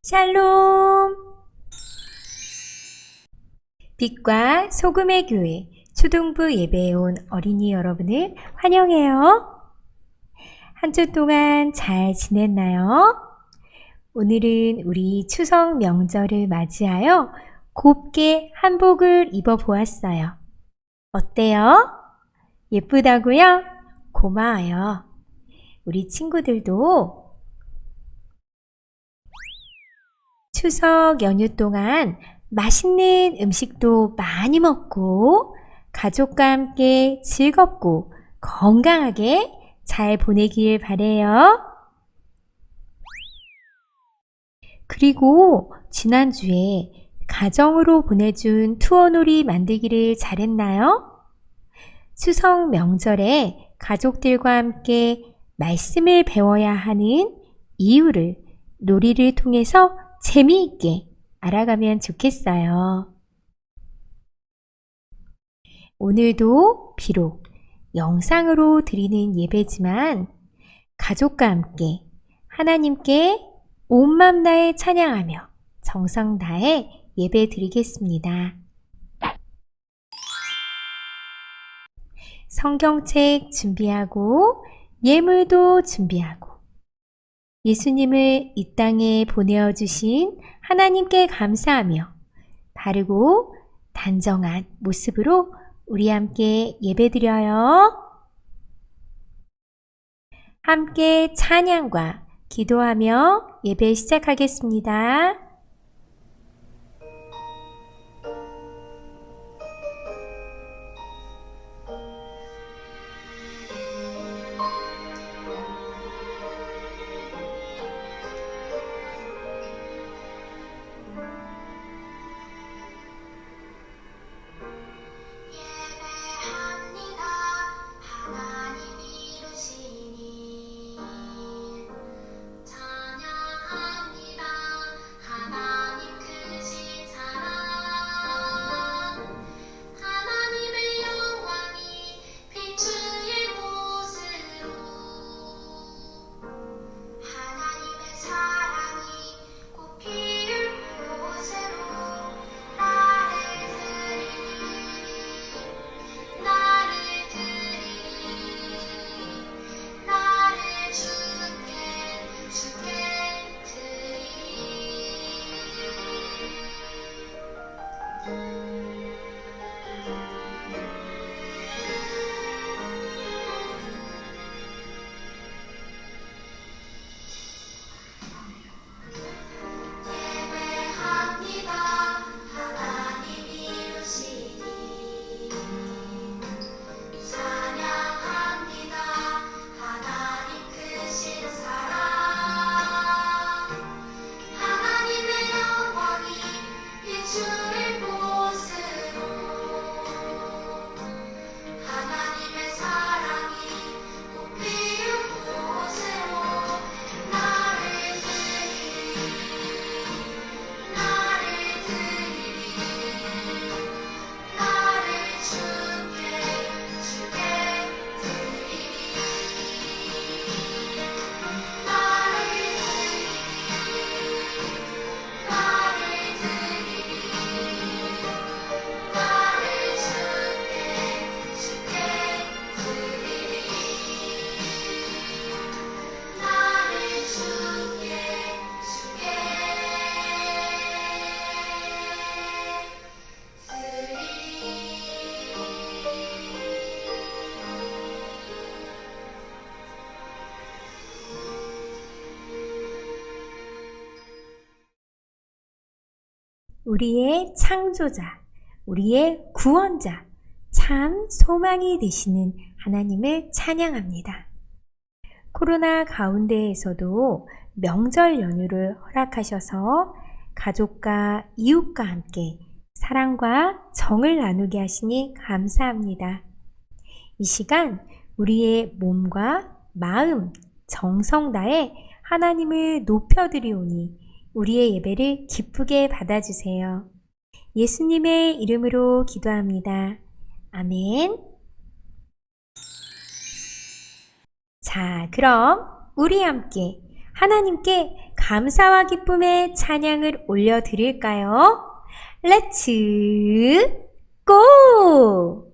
샬롬! 빛과 소금의 교회 초등부 예배에 온 어린이 여러분을 환영해요. 한 주 동안 잘 지냈나요? 오늘은 우리 추석 명절을 맞이하여 곱게 한복을 입어보았어요. 어때요? 예쁘다고요? 고마워요. 우리 친구들도 추석 연휴 동안 맛있는 음식도 많이 먹고 가족과 함께 즐겁고 건강하게 잘 보내길 바래요. 그리고 지난주에 가정으로 보내준 투어놀이 만들기를 잘했나요? 추석 명절에 가족들과 함께 말씀을 배워야 하는 이유를 놀이를 통해서 재미있게 알아가면 좋겠어요. 오늘도 비록 영상으로 드리는 예배지만 가족과 함께 하나님께 온 맘 다해 찬양하며 정성 다해 예배 드리겠습니다. 성경책 준비하고 예물도 준비하고 예수님을 이 땅에 보내어 주신 하나님께 감사하며 바르고 단정한 모습으로 우리 함께 예배드려요. 함께 찬양과 기도하며 예배 시작하겠습니다. 우리의 창조자, 우리의 구원자, 참 소망이 되시는 하나님을 찬양합니다. 코로나 가운데에서도 명절 연휴를 허락하셔서 가족과 이웃과 함께 사랑과 정을 나누게 하시니 감사합니다. 이 시간 우리의 몸과 마음, 정성 다해 하나님을 높여드리오니 우리의 예배를 기쁘게 받아주세요. 예수님의 이름으로 기도합니다. 아멘. 자, 그럼 우리 함께 하나님께 감사와 기쁨의 찬양을 올려드릴까요? 렛츠 고!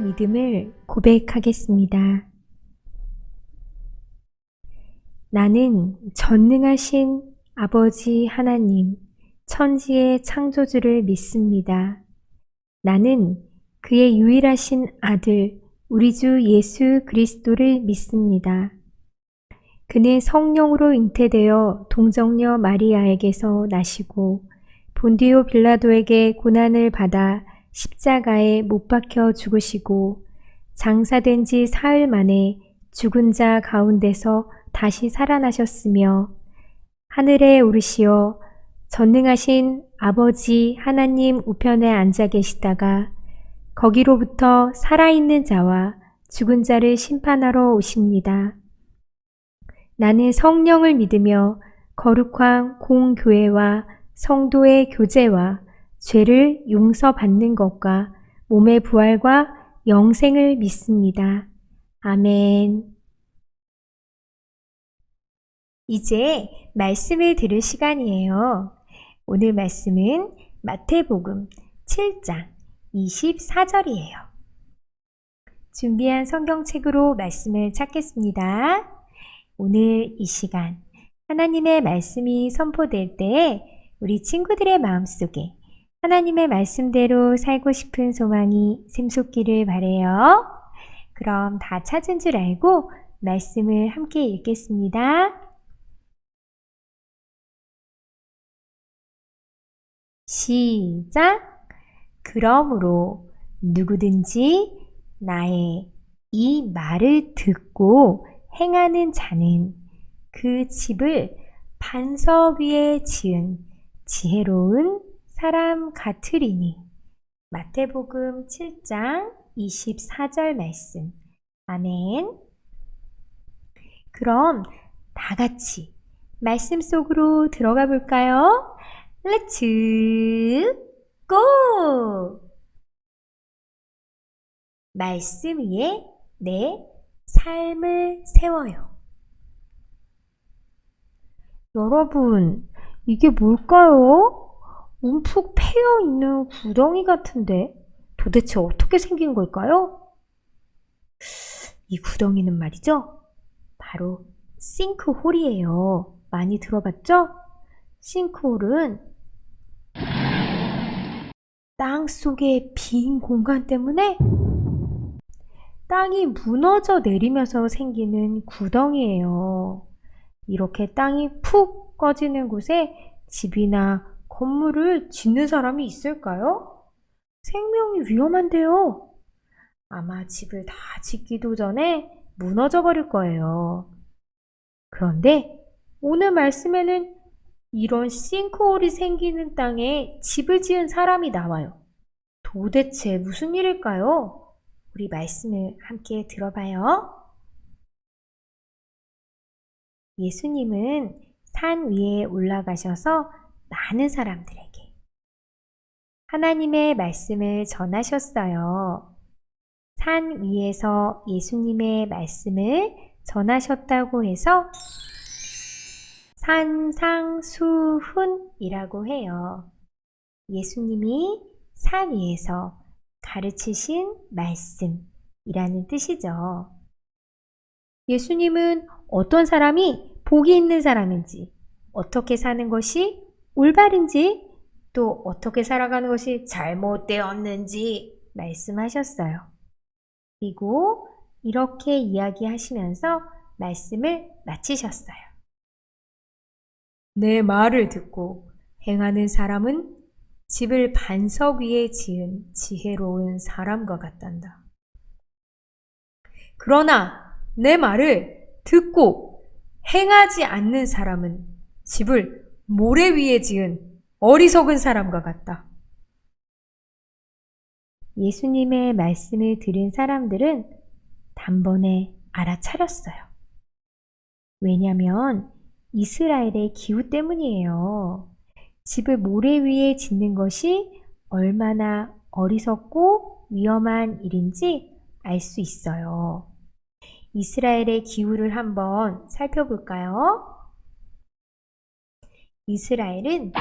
믿음을 고백하겠습니다. 나는 전능하신 아버지 하나님, 천지의 창조주를 믿습니다. 나는 그의 유일하신 아들, 우리 주 예수 그리스도를 믿습니다. 그는 성령으로 잉태되어 동정녀 마리아에게서 나시고 본디오 빌라도에게 고난을 받아 십자가에 못 박혀 죽으시고 장사된 지 사흘 만에 죽은 자 가운데서 다시 살아나셨으며 하늘에 오르시어 전능하신 아버지 하나님 우편에 앉아 계시다가 거기로부터 살아있는 자와 죽은 자를 심판하러 오십니다. 나는 성령을 믿으며 거룩한 공교회와 성도의 교제와 죄를 용서받는 것과 몸의 부활과 영생을 믿습니다. 아멘. 이제 말씀을 들을 시간이에요. 오늘 말씀은 마태복음 7장 24절이에요. 준비한 성경책으로 말씀을 찾겠습니다. 오늘 이 시간 하나님의 말씀이 선포될 때 우리 친구들의 마음속에 하나님의 말씀대로 살고 싶은 소망이 샘솟기를 바라요. 그럼 다 찾은 줄 알고 말씀을 함께 읽겠습니다. 시작! 그러므로 누구든지 나의 이 말을 듣고 행하는 자는 그 집을 반석 위에 지은 지혜로운 사람 같으리니. 마태복음 7장 24절 말씀. 아멘. 그럼 다 같이 말씀 속으로 들어가 볼까요? 렛츠 고! 말씀 위에 내 삶을 세워요. 여러분, 이게 뭘까요? 움푹 패여 있는 구덩이 같은데 도대체 어떻게 생긴 걸까요? 이 구덩이는 말이죠, 바로 싱크홀이에요. 많이 들어봤죠? 싱크홀은 땅 속의 빈 공간 때문에 땅이 무너져 내리면서 생기는 구덩이에요. 이렇게 땅이 푹 꺼지는 곳에 집이나 건물을 짓는 사람이 있을까요? 생명이 위험한데요. 아마 집을 다 짓기도 전에 무너져 버릴 거예요. 그런데 오늘 말씀에는 이런 싱크홀이 생기는 땅에 집을 지은 사람이 나와요. 도대체 무슨 일일까요? 우리 말씀을 함께 들어봐요. 예수님은 산 위에 올라가셔서 많은 사람들에게 하나님의 말씀을 전하셨어요. 산 위에서 예수님의 말씀을 전하셨다고 해서 산상수훈이라고 해요. 예수님이 산 위에서 가르치신 말씀이라는 뜻이죠. 예수님은 어떤 사람이 복이 있는 사람인지, 어떻게 사는 것이 올바른지, 또 어떻게 살아가는 것이 잘못되었는지 말씀하셨어요. 그리고 이렇게 이야기하시면서 말씀을 마치셨어요. 내 말을 듣고 행하는 사람은 집을 반석 위에 지은 지혜로운 사람과 같단다. 그러나 내 말을 듣고 행하지 않는 사람은 집을 모래 위에 지은 어리석은 사람과 같다. 예수님의 말씀을 들은 사람들은 단번에 알아차렸어요. 왜냐하면 이스라엘의 기후 때문이에요. 집을 모래 위에 짓는 것이 얼마나 어리석고 위험한 일인지 알 수 있어요. 이스라엘의 기후를 한번 살펴볼까요? 이스라엘은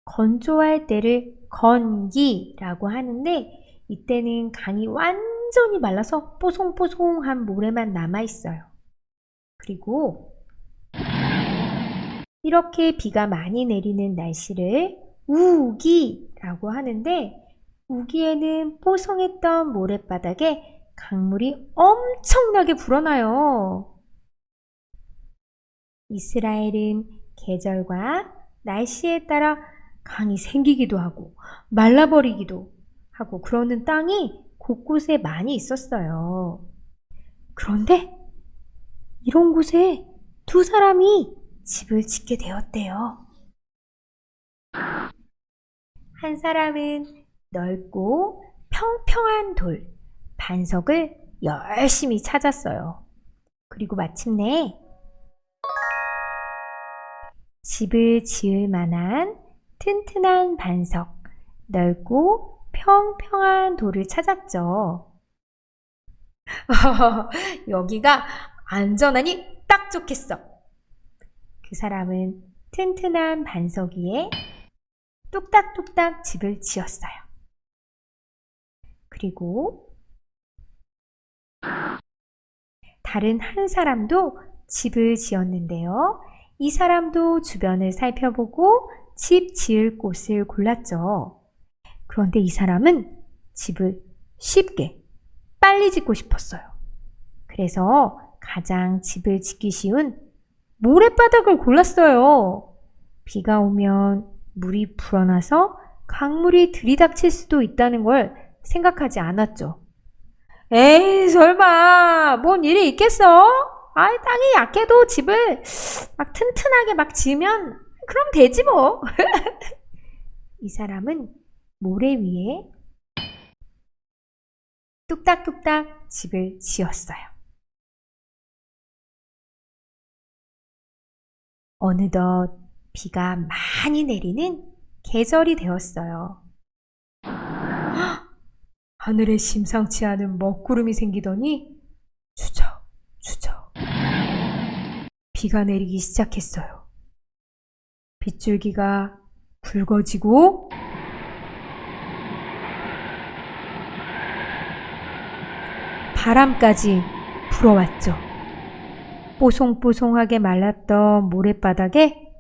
건조할 때를 건기라고 하는데 이때는 강이 완전히 말라서 뽀송뽀송한 모래만 남아있어요. 그리고 이렇게 비가 많이 내리는 날씨를 우기라고 하는데, 우기에는 뽀송했던 모래바닥에 강물이 엄청나게 불어나요. 이스라엘은 계절과 날씨에 따라 강이 생기기도 하고 말라버리기도 하고 그러는 땅이 곳곳에 많이 있었어요. 그런데 이런 곳에 두 사람이 집을 짓게 되었대요. 한 사람은 넓고 평평한 돌, 반석을 열심히 찾았어요. 그리고 마침내 집을 지을 만한 튼튼한 반석, 넓고 평평한 돌을 찾았죠. 여기가 안전하니 딱 좋겠어. 그 사람은 튼튼한 반석 위에 뚝딱뚝딱 집을 지었어요. 그리고 다른 한 사람도 집을 지었는데요. 이 사람도 주변을 살펴보고 집 지을 곳을 골랐죠. 그런데 이 사람은 집을 쉽게 빨리 짓고 싶었어요. 그래서 가장 집을 짓기 쉬운 모래바닥을 골랐어요. 비가 오면 물이 불어나서 강물이 들이닥칠 수도 있다는 걸 생각하지 않았죠. 에이, 설마 뭔 일이 있겠어? 땅이 약해도 집을 막 튼튼하게 막 지으면 그럼 되지 뭐. 이 사람은 모래 위에 뚝딱뚝딱 집을 지었어요. 어느덧 비가 많이 내리는 계절이 되었어요. 하늘에 심상치 않은 먹구름이 생기더니 추적 비가 내리기 시작했어요. 빗줄기가 굵어지고 바람까지 불어왔죠. 뽀송뽀송하게 말랐던 모래바닥에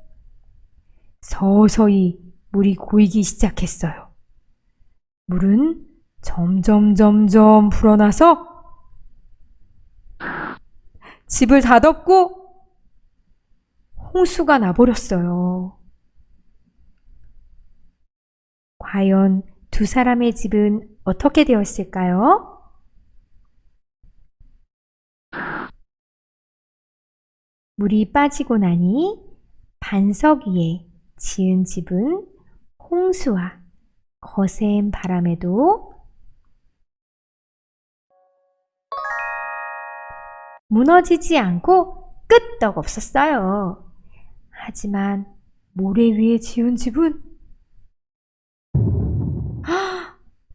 서서히 물이 고이기 시작했어요. 물은 점점 불어나서 집을 다 덮고 홍수가 나버렸어요. 과연 두 사람의 집은 어떻게 되었을까요? 물이 빠지고 나니 반석 위에 지은 집은 홍수와 거센 바람에도 무너지지 않고 끄떡없었어요. 하지만 모래 위에 지은 집은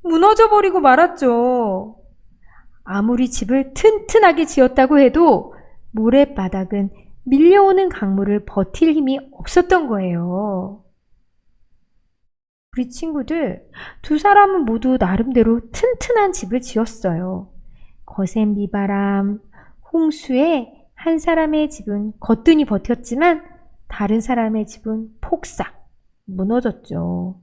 무너져 버리고 말았죠. 아무리 집을 튼튼하게 지었다고 해도 모래바닥은 밀려오는 강물을 버틸 힘이 없었던 거예요. 우리 친구들, 두 사람은 모두 나름대로 튼튼한 집을 지었어요. 거센 비바람, 홍수에 한 사람의 집은 거뜬히 버텼지만 다른 사람의 집은 폭삭 무너졌죠.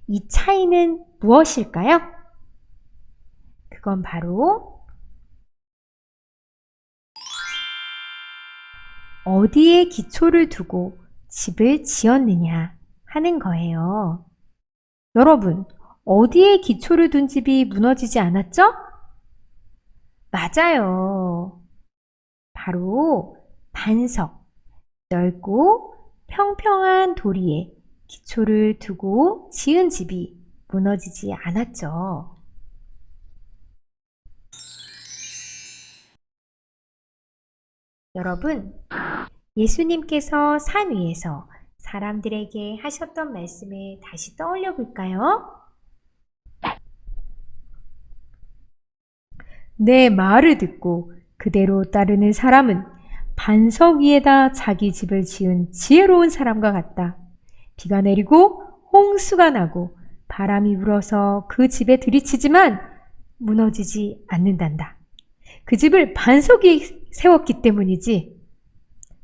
이 차이는 무엇일까요? 그건 바로 어디에 기초를 두고 집을 지었느냐 하는 거예요. 여러분, 어디에 기초를 둔 집이 무너지지 않았죠? 맞아요. 바로 반석, 넓고 평평한 돌 위에 기초를 두고 지은 집이 무너지지 않았죠. 여러분, 예수님께서 산 위에서 사람들에게 하셨던 말씀을 다시 떠올려 볼까요? 내 말을 듣고 그대로 따르는 사람은 반석 위에다 자기 집을 지은 지혜로운 사람과 같다. 비가 내리고 홍수가 나고 바람이 불어서 그 집에 들이치지만 무너지지 않는단다. 그 집을 반석 위에 세웠기 때문이지.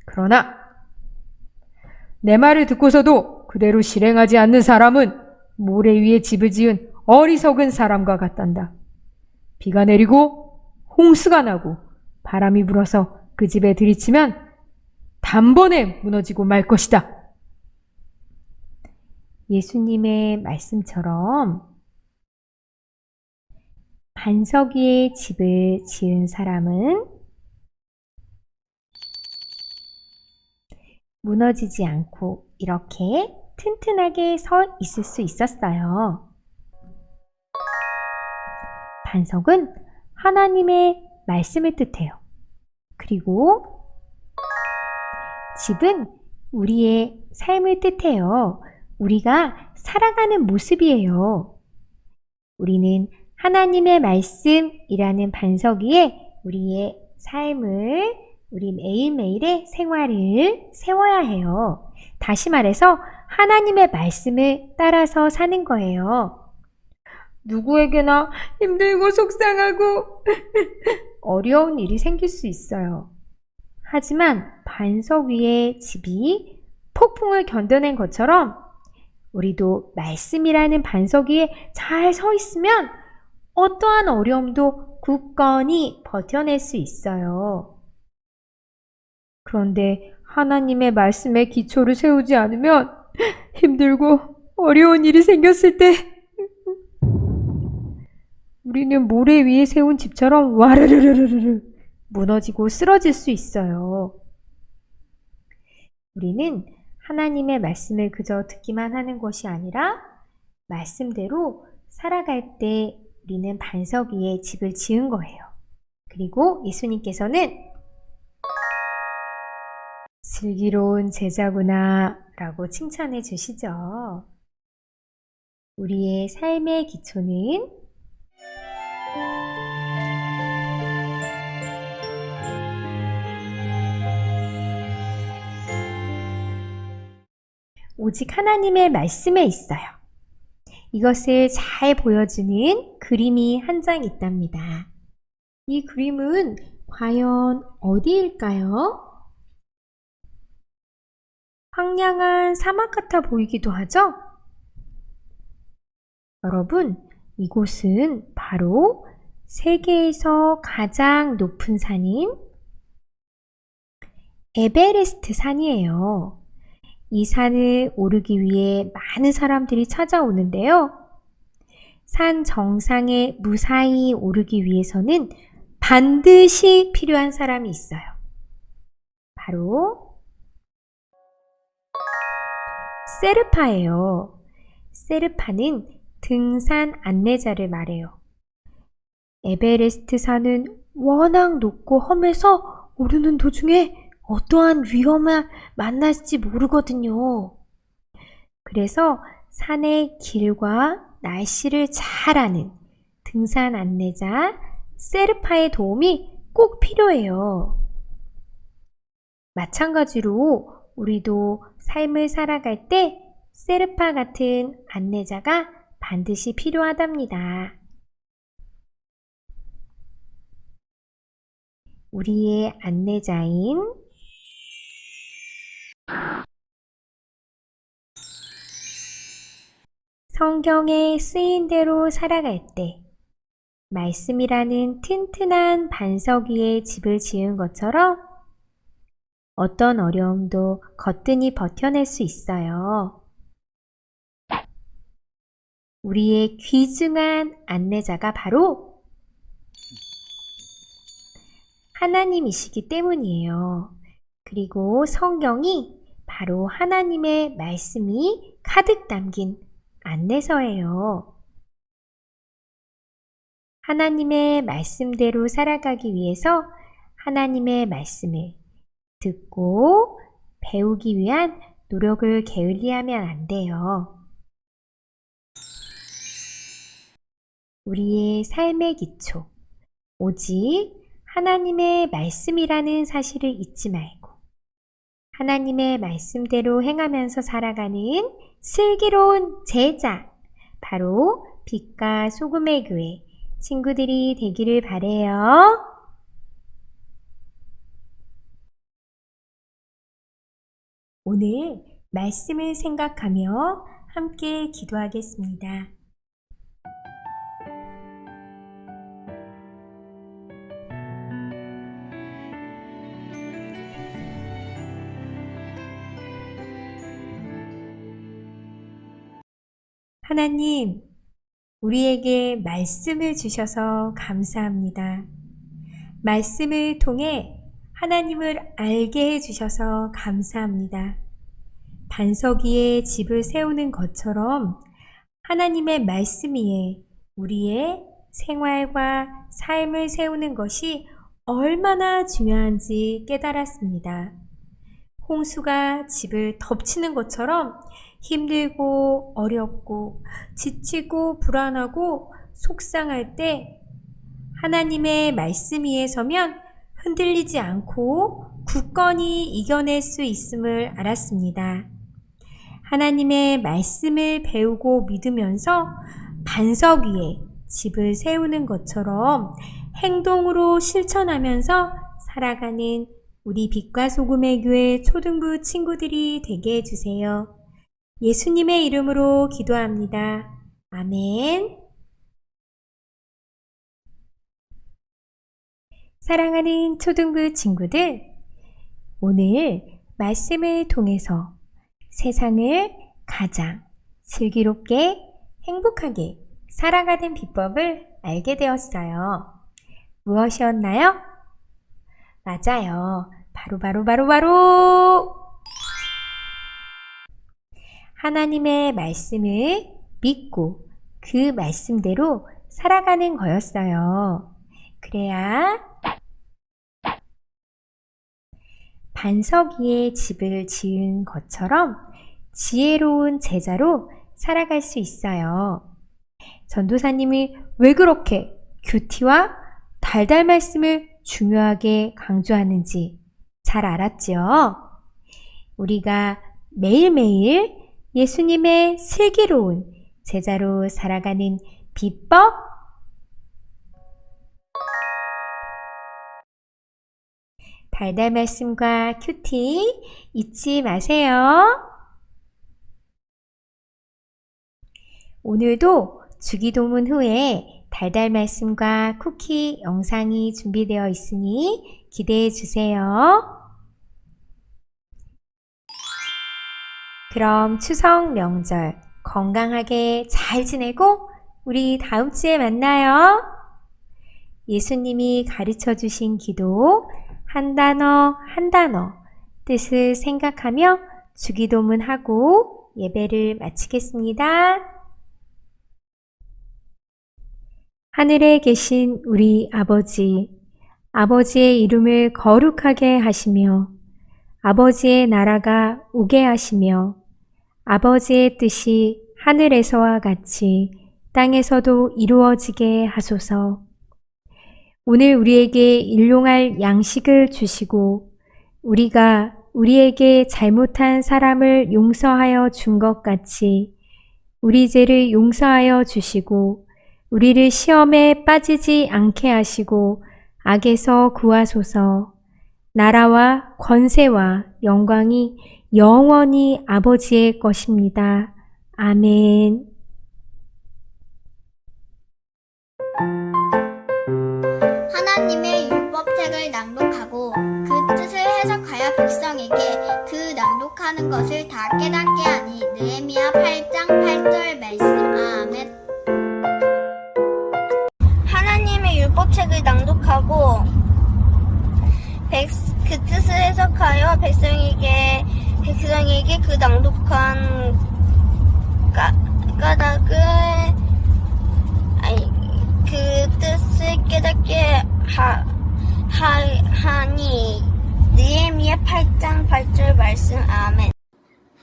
그러나 내 말을 듣고서도 그대로 실행하지 않는 사람은 모래 위에 집을 지은 어리석은 사람과 같단다. 비가 내리고 홍수가 나고 바람이 불어서 그 집에 들이치면 단번에 무너지고 말 것이다. 예수님의 말씀처럼 반석 위에 집을 지은 사람은 무너지지 않고 이렇게 튼튼하게 서 있을 수 있었어요. 반석은 하나님의 말씀을 뜻해요. 그리고 집은 우리의 삶을 뜻해요. 우리가 살아가는 모습이에요. 우리는 하나님의 말씀이라는 반석 위에 우리의 삶을, 우리 매일매일의 생활을 세워야 해요. 다시 말해서 하나님의 말씀을 따라서 사는 거예요. 누구에게나 힘들고 속상하고 어려운 일이 생길 수 있어요. 하지만 반석 위에 집이 폭풍을 견뎌낸 것처럼 우리도 말씀이라는 반석 위에 잘 서 있으면 어떠한 어려움도 굳건히 버텨낼 수 있어요. 그런데 하나님의 말씀에 기초를 세우지 않으면 힘들고 어려운 일이 생겼을 때 우리는 모래 위에 세운 집처럼 와르르르르르 무너지고 쓰러질 수 있어요. 우리는 하나님의 말씀을 그저 듣기만 하는 것이 아니라 말씀대로 살아갈 때 우리는 반석 위에 집을 지은 거예요. 그리고 예수님께서는 슬기로운 제자구나 라고 칭찬해 주시죠. 우리의 삶의 기초는 오직 하나님의 말씀에 있어요. 이것을 잘 보여주는 그림이 한 장 있답니다. 이 그림은 과연 어디일까요? 황량한 사막 같아 보이기도 하죠? 여러분, 이곳은 바로 세계에서 가장 높은 산인 에베레스트 산이에요. 이 산을 오르기 위해 많은 사람들이 찾아오는데요. 산 정상에 무사히 오르기 위해서는 반드시 필요한 사람이 있어요. 바로 세르파예요. 세르파는 등산 안내자를 말해요. 에베레스트 산은 워낙 높고 험해서 오르는 도중에 어떠한 위험을 만날지 모르거든요. 그래서 산의 길과 날씨를 잘 아는 등산 안내자 세르파의 도움이 꼭 필요해요. 마찬가지로 우리도 삶을 살아갈 때 세르파 같은 안내자가 반드시 필요하답니다. 우리의 안내자인 성경에 쓰인 대로 살아갈 때 말씀이라는 튼튼한 반석 위에 집을 지은 것처럼 어떤 어려움도 거뜬히 버텨낼 수 있어요. 우리의 귀중한 안내자가 바로 하나님이시기 때문이에요. 그리고 성경이 바로 하나님의 말씀이 가득 담긴 안내서예요. 하나님의 말씀대로 살아가기 위해서 하나님의 말씀을 듣고 배우기 위한 노력을 게을리하면 안 돼요. 우리의 삶의 기초, 오직 하나님의 말씀이라는 사실을 잊지 말고 하나님의 말씀대로 행하면서 살아가는 슬기로운 제자, 바로 빛과 소금의 교회 친구들이 되기를 바래요. 오늘 말씀을 생각하며 함께 기도하겠습니다. 하나님, 우리에게 말씀을 주셔서 감사합니다. 말씀을 통해 하나님을 알게 해주셔서 감사합니다. 반석 위에 집을 세우는 것처럼 하나님의 말씀 위에 우리의 생활과 삶을 세우는 것이 얼마나 중요한지 깨달았습니다. 홍수가 집을 덮치는 것처럼 힘들고 어렵고 지치고 불안하고 속상할 때 하나님의 말씀 위에 서면 흔들리지 않고 굳건히 이겨낼 수 있음을 알았습니다. 하나님의 말씀을 배우고 믿으면서 반석 위에 집을 세우는 것처럼 행동으로 실천하면서 살아가는 우리 빛과 소금의 교회 초등부 친구들이 되게 해주세요. 예수님의 이름으로 기도합니다. 아멘. 사랑하는 초등부 친구들, 오늘 말씀을 통해서 세상을 가장 슬기롭게 행복하게 살아가는 비법을 알게 되었어요. 무엇이었나요? 맞아요. 바로 하나님의 말씀을 믿고 그 말씀대로 살아가는 거였어요. 그래야 반석 위에 집을 지은 것처럼 지혜로운 제자로 살아갈 수 있어요. 전도사님이 왜 그렇게 큐티와 달달 말씀을 중요하게 강조하는지 잘 알았죠? 우리가 매일매일 예수님의 슬기로운 제자로 살아가는 비법? 달달 말씀과 큐티 잊지 마세요. 오늘도 주기도문 후에 달달 말씀과 쿠키 영상이 준비되어 있으니 기대해 주세요. 그럼 추석 명절 건강하게 잘 지내고 우리 다음 주에 만나요. 예수님이 가르쳐 주신 기도 한 단어 한 단어 뜻을 생각하며 주기도문 하고 예배를 마치겠습니다. 하늘에 계신 우리 아버지, 아버지의 이름을 거룩하게 하시며 아버지의 나라가 오게 하시며 아버지의 뜻이 하늘에서와 같이 땅에서도 이루어지게 하소서. 오늘 우리에게 일용할 양식을 주시고 우리가 우리에게 잘못한 사람을 용서하여 준 것 같이 우리 죄를 용서하여 주시고 우리를 시험에 빠지지 않게 하시고 악에서 구하소서. 나라와 권세와 영광이 영원히 아버지의 것입니다. 아멘. 하나님의 율법책을 낭독하고 그 뜻을 해석하여 백성에게 그 낭독하는 것을 다 깨닫게 하니. 느헤미야 8장 8절 말씀. 아멘. 하나님의 율법책을 낭독하고 그 뜻을 해석하여 백성에게 그 낭독한 까닭을 그 뜻을 깨닫게 하니. 느헤미야 8장 8절 말씀. 아멘.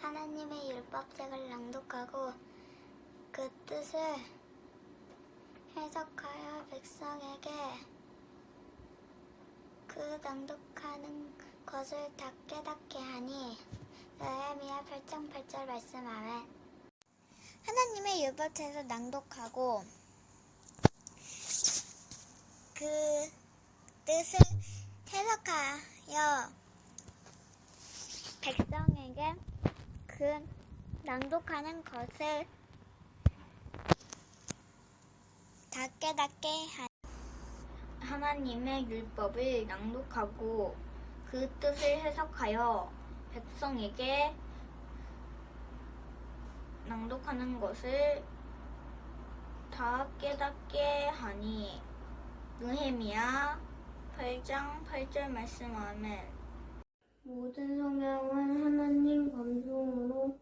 하나님의 율법책을 낭독하고 그 뜻을 해석하여 백성에게 그 낭독하는 것을 다 깨닫게 하니. 느헤미야 8장 8절 말씀. 아멘. 하나님의 율법책을 낭독하고 그 뜻을 해석하여 백성에게 그 낭독하는 것을 다 깨닫게 하나님의 율법을 낭독하고 그 뜻을 해석하여 백성에게 낭독하는 것을 다 깨닫게 하니. 느헤미야 8장 8절 말씀. 아멘. 모든 성경은 하나님 감동으로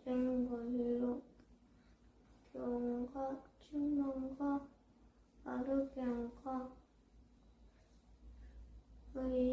된 것으로 교훈과 충만과 바르게 함과 의의